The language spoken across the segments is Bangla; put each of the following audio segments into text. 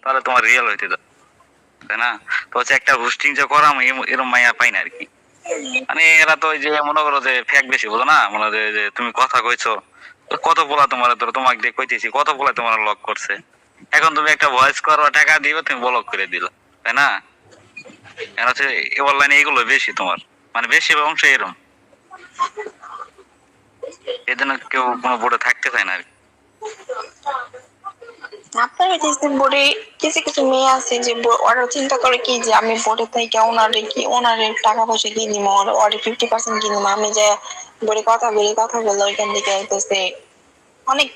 তাহলে তোমার রিয়েল হইতে দাও, তাই না? তো হচ্ছে একটা হোস্টিং যে করাম এরকম মাইয়া পাই না আর কি। মানে এরা তো ওই যে মনে করো যে ফ্যাক বেশি বুঝো না, মনে হয় যে তুমি কথা কইছো, তো কত পোলা তোমার ধরো তোমাকে দিয়ে কইতেছি কত পোলা তোমার লক করছে, এখন তুমি একটা ভয়েস করো টাকা দিবে তুমি ব্লক করে দিলা, তাই না? এখন হচ্ছে অনলাইনে এগুলো বেশি তোমার, মানে বেশি অংশ এরকম, এই জন্য কেউ কোনো বোর্ডে থাকতে চায় না আর কি। আপনার বোর্ডে কিছু কিছু মেয়ে আছে যে ওরা চিন্তা করে কি যে আমি বোর্ডে থেকে ওনারের টাকা পয়সা কি দিব, ওর 50% কি দিব, আমি যে বোর্ডে কথা বলে ওইখান থেকে অনেক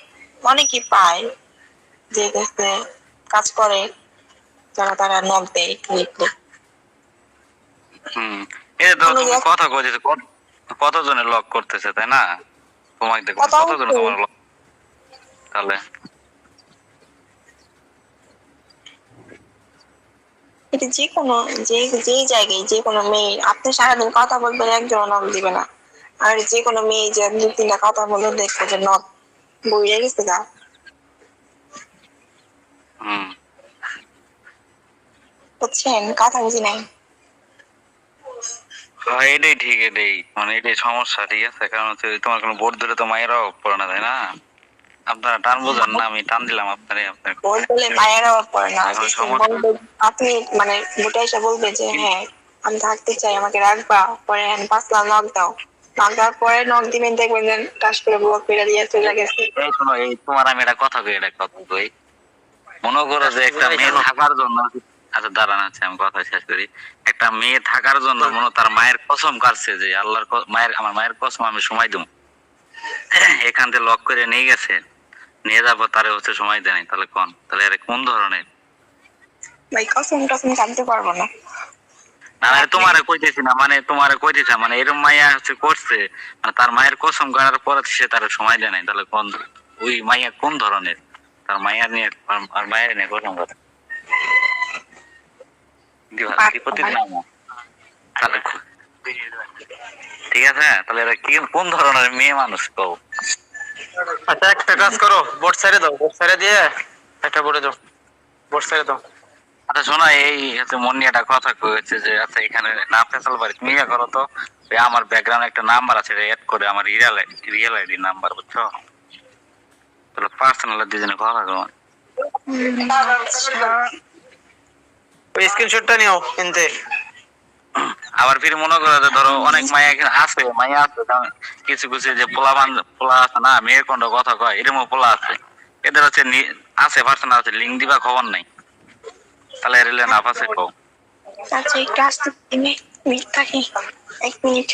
অনেকই পায় যে কাজ করে, যারা তারা নক দেয় লিখলে। এই তো তুমি কথা কইতেছো কতজনে লক করতেছে, তাই না? তোমাকে দেখো কতজনে তোমার লক, তাহলে এটা যে কোনো যেই জায়গায় যে কোনো মেয়ে, আপনি সারাদিন কথা বলবেন একজন নক দিবে না, আর যে কোনো মেয়ে যে 2-3টা কথা বলে দেখবে যে নক বইয়ে গেছে গা। বুঝছেন কথা বুঝি নাই। হ্যাঁ এটাই ঠিক, এটাই মানে এটাই সমস্যা, ঠিক আছে? কারণ হচ্ছে তোমার কোনো বোর্ড ধরে তো মায়েরাও পড়ে না, তাই না? আপনারা টান বোঝান না, আমি টান দিলাম আপনারে আপনার বোর্ড বলে মায়েরাও পড়ে না, আপনি মানে বুটে এসে বলবে যে হ্যাঁ আমি থাকতে চাই, আমাকে রাখবা, পরে 5 লাখ নক দাও, নক দেওয়ার পরে নক দিবেন, দেখবেন যে টাস করে ব্লক করে দিয়ে চলে গেছে। এই শোনো, এই তোমার আমি একটা কথা কই, এটা কথা কই, মনে করো যে একটা মেয়ে থাকার জন্য, আচ্ছা দাঁড়ান, আছে আমি কথা শেষ করি। একটা মেয়ে থাকার জন্য মনে তার মায়ের কসম কাটছে যে আল্লাহর মায়ের, আমার মায়ের কসম আমি সময় দেবো, এখান থেকে লক করে নিয়ে গেছে, নিয়ে যাবো, তারে হচ্ছে সময় দেয় নাই, তাহলে তাহলে এর কোন ধরনের? ভাই কসম টসম কাটতে পারবো না। না মানে তোমারে কইতেছি না, মানে তোমারে কইতেছি না, মানে এরকম মাইয়া হচ্ছে করছে, মানে তার মায়ের কসম কাটার পর সে তার সময় দেয় নাই, তাহলে ওই মাইয়া কোন ধরনের? তার মায়ের নিয়ে আর মায়ের নিয়ে কসম কাটে প্রতিদিন তাহলে ঠিক আছে, তাহলে এরা কি কোন ধরনের মেয়ে মানুষ কও? আচ্ছা একটা কাজ করো, বোর্ড ছেড়ে দাও, বোর্ড ছেড়ে দিয়ে একটা বোর্ডে দাও, বোর্ড ছেড়ে দাও। আচ্ছা শোনো, এই হচ্ছে মন নিয়ে একটা কথা কয়েছে যে আচ্ছা এখানে না ফেসাল বাড়ি তুমি ইয়া করো তো, আমার ব্যাকগ্রাউন্ড একটা নাম্বার আছে এড করে, আমার রিয়েল আইডি নাম্বার, বুঝছো? তাহলে পার্সোনাল দুজনে কথা করো, ওই স্ক্রিনশটটা নিও এনতে। আবার ফির মনে করো যে ধরো অনেক মাইয়া আছে, মাইয়া আছে কিছু কিছু যে পোলা আছে না, মেয়ের কোনটা কথা কয় এরকম পোলা আছে, এদের হচ্ছে আছে পার্সোনাল আছে, লিঙ্ক দিবা খবর নাই, তাহলে রিলে না পাশে কও। আচ্ছা একটু আসতে মিনিট থাকি, 1 মিনিট।